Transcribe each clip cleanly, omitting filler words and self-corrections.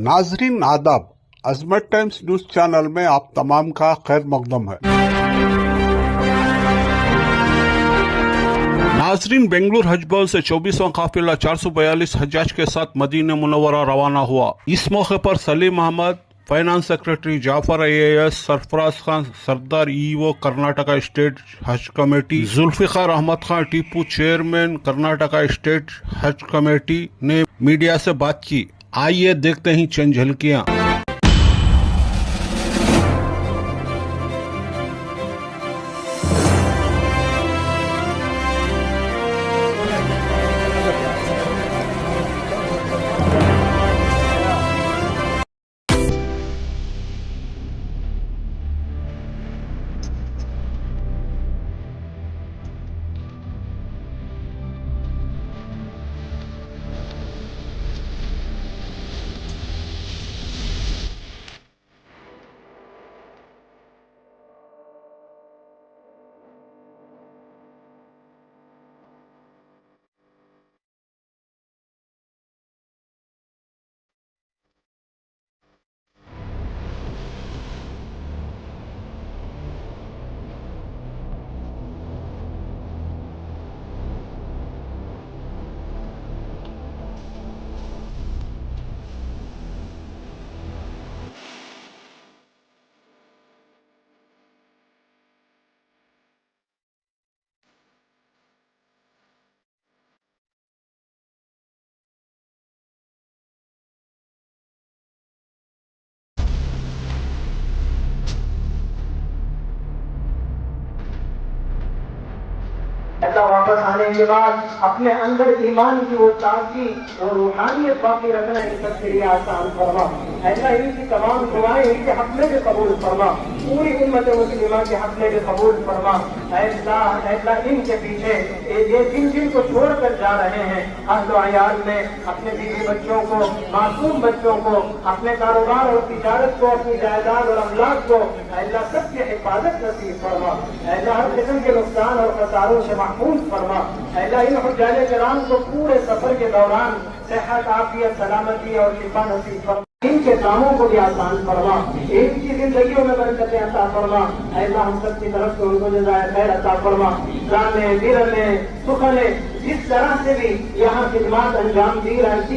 नाजरीन आदाब, अजमत times news channel में आप तमाम का खैर मकदम है। नाजरीन, बेंगलुरु हज बल से 24वां काफिला 442 हज्जाज के साथ मदीना मुनव्वरा रवाना हुआ। इस मौके पर Salim Ahmed, finance secretary Jafar IAS, Sarfaraz Khan, Sardar EO Karnataka state Haj committee, Zulfikar Ahmed Khan Tipu, chairman Karnataka state Haj committee ने मीडिया से बात की। आइए देखते हैं चंद झलकियां। वापस आने के बाद अपने अंदर ईमान की वो ताज़गी और रूहानियत बाकी रखना इन सबके लिए आसान फरमा। ऐसा इनकी तमाम दुआएं इनके हक में भी कबूल फरमा, पूरी उम्मत मुस्लिमा के हक में भी कबूल फरमा। ऐसा इनके पीछे ये जिन को छोड़ कर जा रहे हैं, अहल अयाल में अपने बीवी बच्चों को, मासूम बच्चों को, अपने कारोबार और तिजारत को, अपनी जायदाद और अमलाक को अल्लाह सबकी हिफाजत नसीब फरमा। ऐसा हर किस्म के नुकसान और खसारों से महफूज फरमा। अल्लाह इन हुज्जाज किराम को पूरे सफर के दौरान सेहत, आफियत, सलामती और शिफा नसीब फरमा। इनके कामों को भी आसान फरमा, इनकी जिंदगियों में बरकतें अता फरमा। ऐसा हम सब की तरफ से उनको जज़ाए खैर अता फरमा। जाने दिल में सुख में जिस तरह से भी यहाँ खिदमत अंजाम दी रहती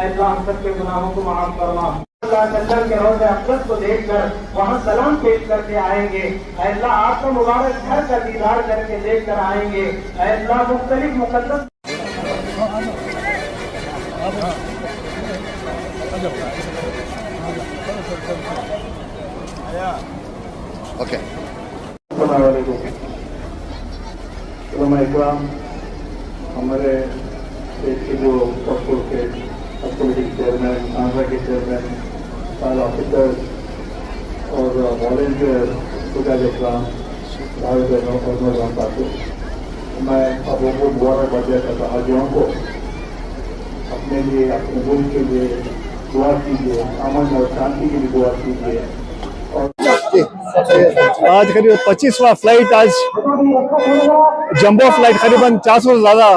अल्लाह सबके गुनाहों को माफ फरमा। अल्लाह के रोज़े अक़दस को देखकर वहाँ सलाम पेश करके आएंगे। अल्लाह आपका मुबारक घर का दीदार करके देख कर आएंगे। अल्लाह मुख्तलिफ मुक़द्दस ओके। हमारे देश के जो पक्षों के कमेटी के चेयरमैन, आंध्रा के चेयरमैन, साल ऑफिसर और वॉलंटियर खुदाज इकराम भाई बहनों और नौजवान साथियों, मैं अब वो मुबारक बर्थडे करता हाजियों को अपने लिए, अपने मुल्क के लिए दुआ कीजिए, अमन और शांति के लिए दुआ कीजिए। और आज करीब 25वां फ्लाइट, आज जंबो फ्लाइट करीबन 400 से ज़्यादा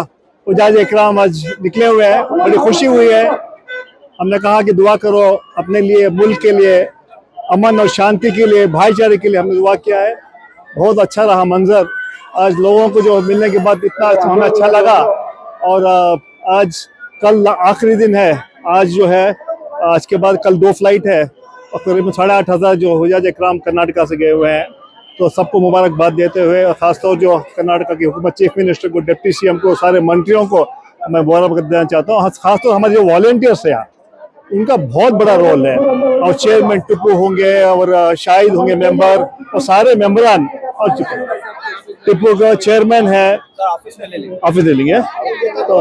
हुज्जाज इकराम आज निकले हुए हैं। बड़ी खुशी हुई है। हमने कहा कि दुआ करो अपने लिए, मुल्क के लिए, अमन और शांति के लिए, भाईचारे के लिए हमने दुआ किया है। बहुत अच्छा रहा मंजर। आज लोगों को जो मिलने के बाद इतना हमें अच्छा लगा। और आज कल आखिरी दिन है। आज जो है, आज के बाद कल 2 फ्लाइट है और करीबन 8,500 जो हुज्जाज इकराम कर्नाटका से गए हुए हैं। तो सबको मुबारकबाद देते हुए, और खासतौर जो कर्नाटका की हुकूमत, चीफ मिनिस्टर को, डिप्टी CM को, सारे मंत्रियों को मैं मुबारकबाद देना चाहता हूँ। खासतौर हमारे जो वॉलंटियर्स हैं, उनका बहुत बड़ा रोल है। और चेयरमैन टिप्पू होंगे और शाहिद होंगे मेंबर, और सारे मेंबरान, और टिप्पू का चेयरमैन है, ऑफिस ले लेंगे। तो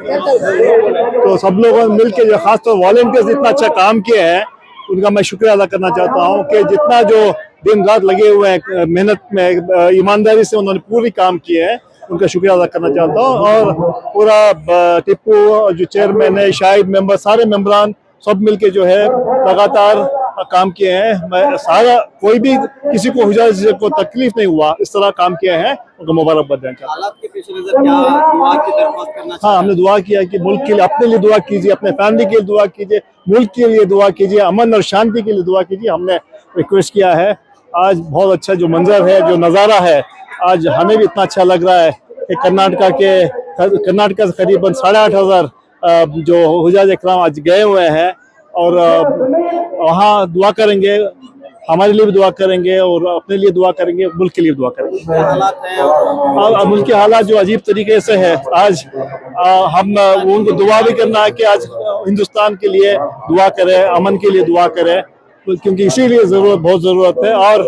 तो सब लोगों ने मिलकर जो खासतौर वॉलंटियर्स इतना अच्छा काम किया है, उनका मैं शुक्रिया अदा करना चाहता हूँ कि जितना जो दिन रात लगे हुए हैं मेहनत में, ईमानदारी से उन्होंने पूरी काम किए हैं, उनका शुक्रिया अदा करना चाहता हूँ। और पूरा टिप्पू जो चेयरमैन है, शाहिद मेंबर, सारे मेंबरान सब मिलके जो है लगातार काम किए हैं। मैं सारा कोई भी किसी को हुजाज को तकलीफ नहीं हुआ, इस तरह काम किए हैं, उनको मुबारकबाद देना चाहता हूं। हालात के पेश नजर क्या दुआ की दरख्वास्त करना हाँ, हमने दुआ किया कि मुल्क के लिए, अपने लिए दुआ कीजिए, अपने फैमिली के लिए दुआ कीजिए, मुल्क के लिए दुआ कीजिए, अमन और शांति के लिए दुआ कीजिए। हमने रिक्वेस्ट किया है। आज बहुत अच्छा जो मंजर है, जो नज़ारा है, आज हमें भी इतना अच्छा लग रहा है कि कर्नाटका से करीबन 8,500 जो हुजाज इकराम आज गए हुए हैं और वहाँ दुआ करेंगे, हमारे लिए भी दुआ करेंगे और अपने लिए दुआ करेंगे, मुल्क के लिए दुआ करेंगे। हालात हैं मुल्क के हालात जो अजीब तरीके से है, आज हम उनको दुआ भी करना है कि आज हिंदुस्तान के लिए दुआ करें, अमन के लिए दुआ करें, क्योंकि इसीलिए बहुत ज़रूरत है। और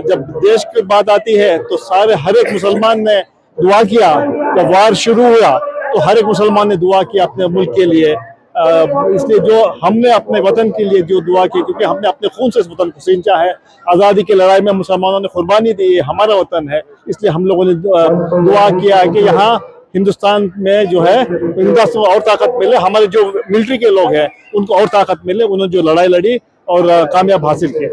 जब देश की बात आती है तो हर एक मुसलमान ने दुआ किया। जब वार शुरू हुआ तो हर एक मुसलमान ने दुआ किया अपने मुल्क के लिए। इसलिए जो हमने अपने वतन के लिए जो दुआ की, क्योंकि हमने अपने खून से इस वतन को सींचा है, आज़ादी की लड़ाई में मुसलमानों ने कुर्बानी दी, ये हमारा वतन है, इसलिए हम लोगों ने दुआ किया है कि यहाँ हिंदुस्तान में जो है हिंदुस्तान को और ताकत मिले, हमारे जो मिलिट्री के लोग हैं उनको और ताकत मिले, उन्होंने जो लड़ाई लड़ी और कामयाब हासिल की।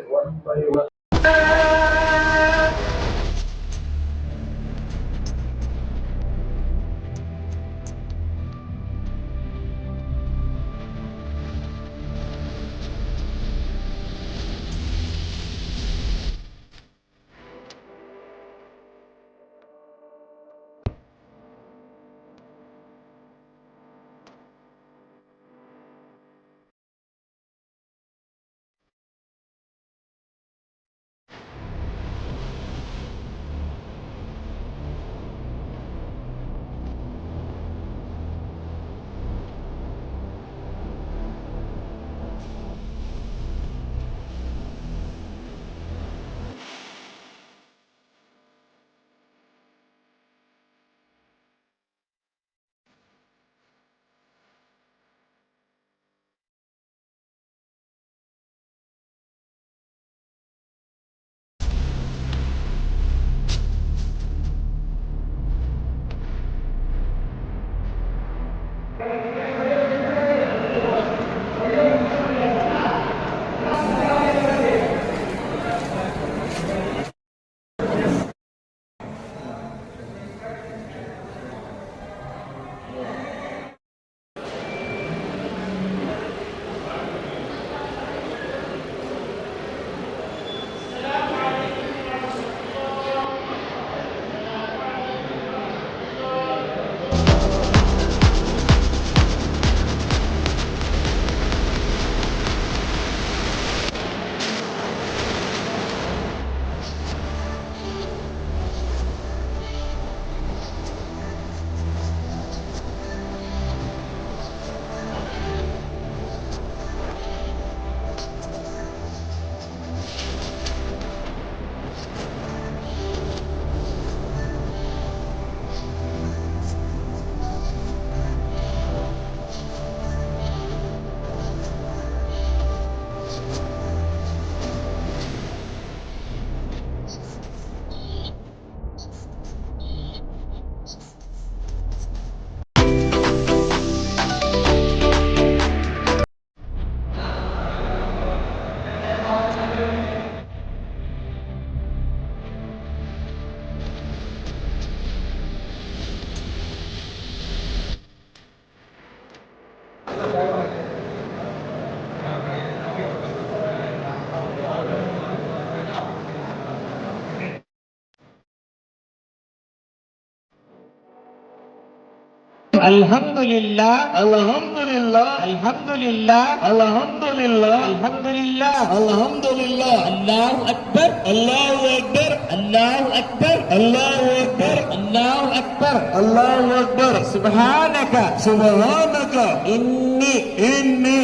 अल्हम्दुलिल्लाह अल्हम्दुलिल्लाह अल्हम्दुलिल्लाह अल्हम्दुलिल्लाह अल्हम्दुलिल्लाह अल्हम्दुलिल्लाह अल्लाहु अकबर अल्लाहु अकबर अल्लाहु अकबर अल्लाहु अकबर अल्लाहु अकबर अल्लाहु अकबर सुब्हानका सुब्हानका इन्नी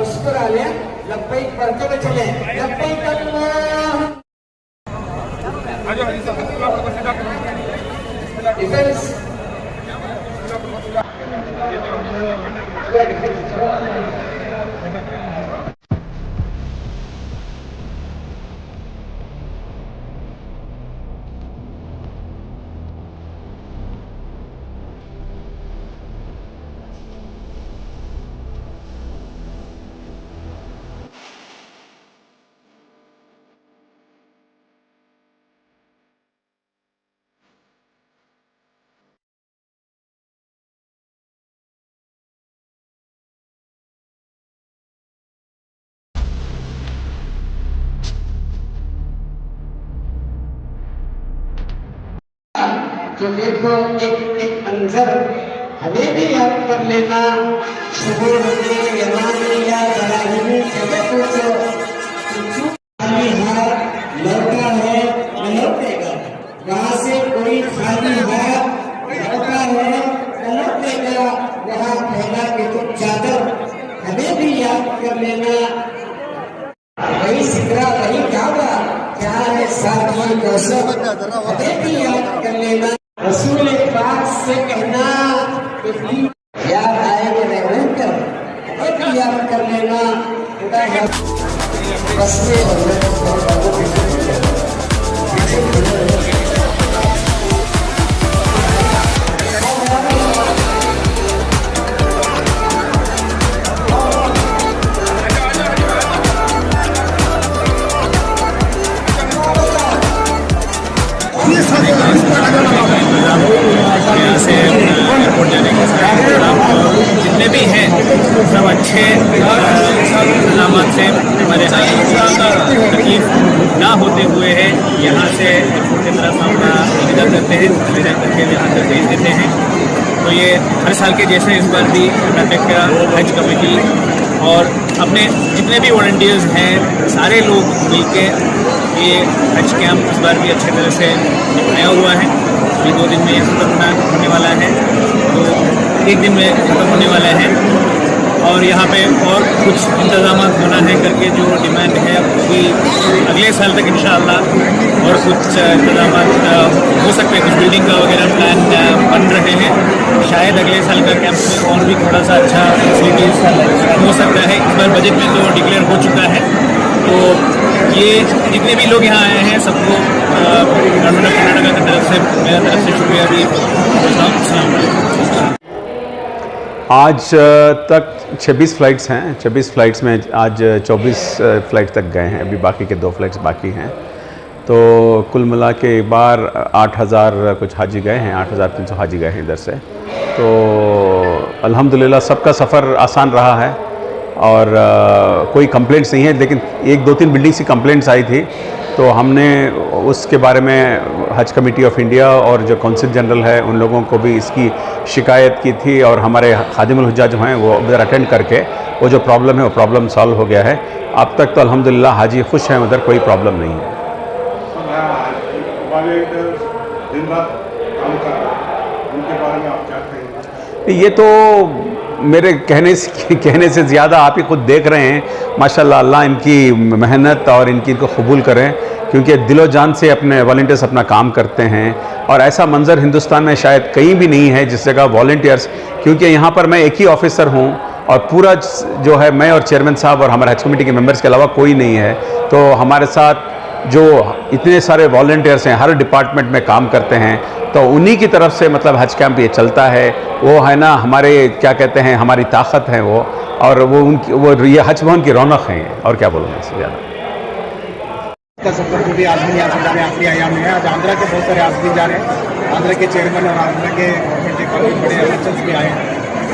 मुस्कुरा ले लब्बैक पढ़ते हुए चले लब्बैक अल्लाह डिफेंस तो देखो एक अंदर हमें भी याद कर लेना सुबह में यमानी या दराहिमी जगह को खाली हाथ लौटा है लौटेगा वहाँ से कोई खाली हाथ लौटा है लौटेगा वहाँ फैला के तुम चादर हमें भी याद कर लेना वही सिकरा वही काबा क्या है साथी कौशल हमें भी याद कर लेना रसूल पाक से कहना याद आएगा रहकर हमें भी याद कर लेना खुदा जितने भी हैं सब अच्छे सलामत से हमारे तकलीफ ना होते हुए है यहाँ से एयरपोर्ट की तरफ हम निवेदन करते हैं निवेदन करके यहाँ तक भेज देते हैं। तो ये हर साल के जैसे इस बार भी कर्नाटक का हज कमेटी और अपने जितने भी वॉलंटियर्स हैं सारे लोग मिलके ये हज कैंप इस बार भी अच्छे तरह से निपटाया हुआ है। अभी 2 दिन में ये खत्म होने वाला है तो 1 दिन में ख़त्म होने वाला है और यहाँ पे और कुछ इंतज़ाम होना है करके जो डिमांड है अभी अगले साल तक इंशाअल्लाह और कुछ इंतज़ाम हो सकते हैं। कुछ बिल्डिंग का वगैरह प्लान बन रहे हैं। शायद अगले साल का कैंप में और भी थोड़ा सा अच्छा फैसिलिटीज हो सकता है। इस बार बजट में तो डिक्लेयर हो चुका है। तो ये जितने भी लोग यहाँ आए हैं सबको गवर्नमेंट ऑफ कर्नाटका की तरफ से मेरा तरफ से शुक्रिया भी। आज तक 26 फ़्लाइट्स हैं। 26 फ़्लाइट्स में आज 24 फ़्लाइट तक गए हैं। अभी बाकी के 2 फ़्लाइट्स बाकी हैं। तो कुल मिला के बार 8,000 कुछ हाजी गए हैं, 8,300 हाजी गए हैं इधर से। तो अल्हम्दुलिल्लाह सबका सफ़र आसान रहा है और कोई कंप्लेंट्स नहीं है। लेकिन 1-2-3 बिल्डिंग्स की कंप्लेंट्स आई थी तो हमने उसके बारे में हज कमेटी ऑफ इंडिया और जो कौंसिल जनरल है उन लोगों को भी इसकी शिकायत की थी और हमारे खादिमुल हुज्जाज जो हैं वो उधर अटेंड करके वो जो प्रॉब्लम है वो प्रॉब्लम सॉल्व हो गया है। अब तक तो अल्हम्दुलिल्लाह हाजी खुश हैं, उधर कोई प्रॉब्लम नहीं है। दिन रात काम कर रहे हैं, उनके बारे में आप क्या कहेंगे? ये तो मेरे कहने से ज़्यादा आप ही खुद देख रहे हैं माशाल्लाह। अल्लाह इनकी मेहनत और इनको कबूल करें क्योंकि दिलो जान से अपने वॉलंटियर्स अपना काम करते हैं और ऐसा मंज़र हिंदुस्तान में शायद कहीं भी नहीं है जिस जगह वॉलंटियर्स। क्योंकि यहाँ पर मैं एक ही ऑफिसर हूँ और पूरा जो है मैं और चेयरमैन साहब और हमारे हज कमेटी के मेंबर्स के अलावा कोई नहीं है। तो हमारे साथ जो इतने सारे वॉलंटियर्स हैं हर डिपार्टमेंट में काम करते हैं तो उन्हीं की तरफ से मतलब हज कैंप ये चलता है। वो है ना हमारे क्या कहते हैं हमारी ताकत है वो और वो ये हज भवन की रौनक है और क्या बोलूँ इससे ज़्यादा। सफर जो भी आदमी यहाँ से जा रहे हैं आखिरी आयाम में आज आंध्रा के बहुत सारे आदमी जा रहे हैं। आंध्रा के चेयरमैन और आंध्रा के गवर्नमेंट के काफ़ी बड़े ऑफिसर्स भी आए हैं।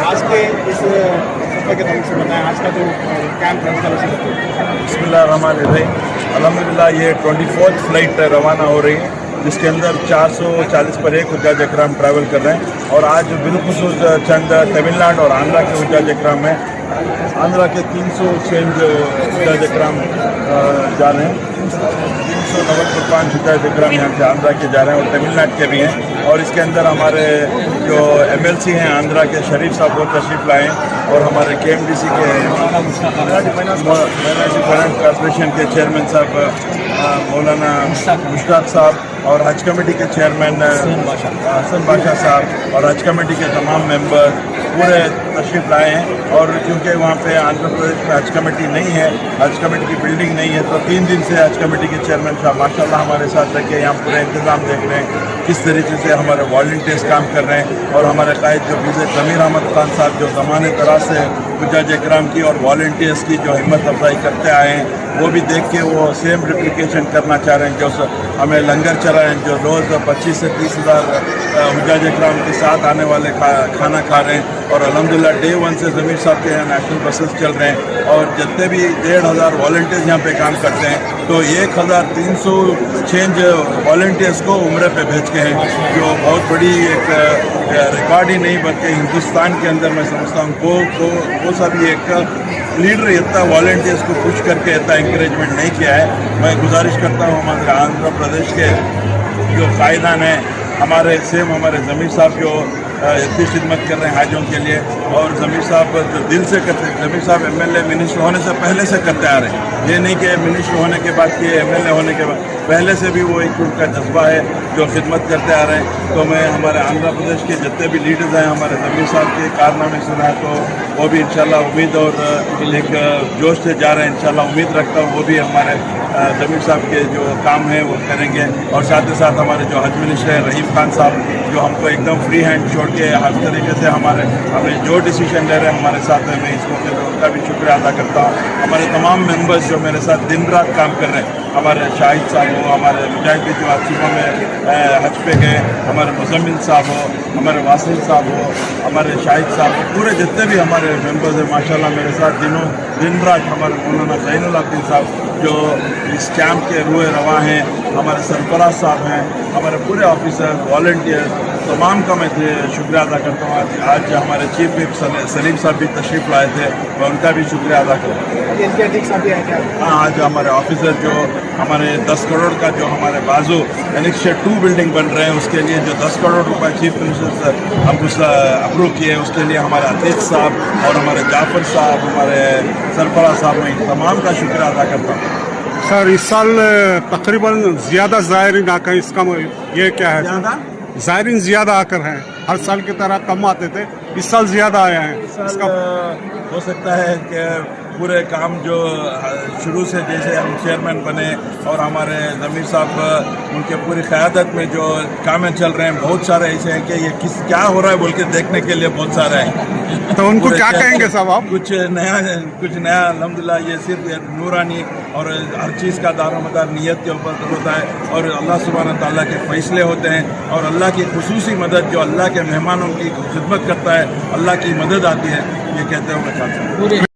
आज के इस सफर के तरीके से बताएं आज का जो कैंप है उसका बिस्मिल्लाहिर्रहमानिर्रहीम। अल्हम्दुलिल्लाह ये 24th फ्लाइट रवाना हो रही है जिसके अंदर 440 पर एक हुज्जाज इकराम ट्रैवल कर रहे हैं और आज बिलखुसूस चंद तमिलनाडु और आंध्रा के हुज्जाज इकराम में आंध्रा के 300 चेंज हुजाज इकराम जा रहे हैं। 395 हुजाज इकराम यहाँ से आंध्रा के जा रहे हैं और तमिलनाडु के भी हैं। और इसके अंदर हमारे जो MLC हैं आंध्रा के शरीफ साहब वो तशरीफ लाए और हमारे KMDC के फाइनेंस कॉर्पोरेशन के चेयरमैन साहब मौलाना मुश्ताक साहब और हज कमेटी के चेयरमैन हसन बादशाह साहब और हज कमेटी के तमाम मेंबर पूरे तशरीफ लाए हैं। और क्योंकि वहाँ पे आंध्र प्रदेश में हज कमेटी नहीं है, हज कमेटी की बिल्डिंग नहीं है, तो 3 दिन से हज कमेटी के चेयरमैन साहब माशाल्लाह हमारे साथ रह के यहाँ पूरे इंतज़ाम देख रहे हैं, किस तरीके से हमारे वॉलंटियर्स काम कर रहे हैं। और हमारे कायद जो विजय ज़मीर अहमद खान साहब जो ज़माने दराज से हुजाज इकराम की और वॉलंटियर्स की जो हिम्मत अफजाई करते आए हैं, वो भी देख के वो सेम रिप्लिकेशन करना चाह रहे हैं। जो हमें लंगर चला रहे हैं, जो रोज़ 25 से 30 हज़ार हुजाज इकराम के साथ आने वाले खाना खा रहे हैं। और अल्हम्दुलिल्लाह डे 1 से ज़मीर साहब के यहाँ नेशनल बसेस चल रहे हैं और जितने भी 1,500 वॉलंटियर्स यहाँ पे काम करते हैं, तो 1300 चेंज वॉलंटियर्स को उम्र पे भेज के हैं, जो बहुत बड़ी एक रिकॉर्ड ही नहीं बल्कि हिंदुस्तान के अंदर मैं समझता हूँ वो सभी एक लीडर इतना वॉलंटियर्स को पुश करके इतना इंकरेजमेंट नहीं किया है। मैं गुजारिश करता हूँ हमारे आंध्र प्रदेश के जो कायदान हैं हमारे ज़मीर साहब जो इतनी खिदमत कर रहे हैं हाजियों के लिए, और ज़मीर साहब जो दिल से करते हैं, ज़मीर साहब MLA मिनिस्टर होने से पहले से करते आ रहे हैं। ये नहीं कि मिनिस्टर होने के बाद कि MLA होने के बाद, पहले से भी वो एक उनका जज्बा है जो खिदमत करते आ रहे हैं। तो मैं हमारे आंध्र प्रदेश के जितने भी लीडर्स हैं हमारे ज़मीर साहब के कारनामे सुना है, तो वो भी इंशाल्लाह उम्मीद और एक जोश से जा रहे हैं। इंशाल्लाह उम्मीद रखता हूँ वो भी हमारे ज़मीर साहब के जो काम है वो करेंगे। और साथ ही साथ हमारे जो हज मिनिस्टर हैं रहीम खान साहब, जो हमको एकदम फ्री हैंड छोड़ के हर तरीके से हमें जो डिसीजन ले रहे हैं हमारे साथ है, मैं इस मौके पर उनका भी शुक्रिया अदा करता हूँ। हमारे तमाम मेंबर्स जो मेरे साथ दिन रात काम कर रहे हैं, हमारे शाहिद साहब हो, हमारे मुजाहिद जो आज सुबह में हज पे गए, हमारे मुजम्मिल साहब हो, हमारे वासिल साहब हो, हमारे शाहिद साहब हो, पूरे जितने भी हमारे मेंबर्स हैं माशाल्लाह मेरे साथ दिन रात, हमारे मौलाना ज़ैनुल आबिदीन साहब जो इस कैंप के रूए रवा हैं, हमारे सरफराज साहब हैं, हमारे पूरे ऑफिसर वॉलंटियर तमाम का मैं शुक्रिया अदा करता हूँ। आज हमारे चीफ विप सलीम साहब भी तशरीफ़ लाए थे, मैं उनका भी शुक्रिया अदा करता हूँ। हाँ, आज हमारे ऑफिसर जो हमारे 10 करोड़ का जो हमारे बाजू एनेक्स 2 बिल्डिंग बन रहे हैं, उसके लिए जो 10 करोड़ रुपए चीफ मिनिस्टर हम अप्रूव किए, उसके लिए हमारे अतीक साहब और हमारे जाफर साहब, हमारे सरफराज साहब, मैं तमाम का शुक्रिया अदा करता हूँ। सर इस साल तकरीबन ज़्यादा ज़ायरीन आकर इसका ये क्या है? ज़ायरीन ज़्यादा आकर हैं, हर साल की तरह कम आते थे, इस साल ज़्यादा आया है। इसका हो सकता है कि पूरे काम जो शुरू से जैसे हम चेयरमैन बने और हमारे ज़मीर साहब उनके पूरी क़यादत में जो कामें चल रहे हैं, बहुत सारे ऐसे हैं कि ये क्या हो रहा है बोल के देखने के लिए बहुत सारे हैं। तो उनको क्या कहेंगे साहब आप? कुछ नया अल्हम्दुलिल्लाह, ये सिर्फ नूरानी और हर चीज़ का दारोमदार नीयत के ऊपर होता है और अल्लाह सुब्हानहू व तआला के फ़ैसले होते हैं और अल्लाह की खुसूसी मदद जो अल्लाह के मेहमानों की खिदमत करता है, अल्लाह की मदद आती है, ये कहते हुए मैं चाहता हूँ।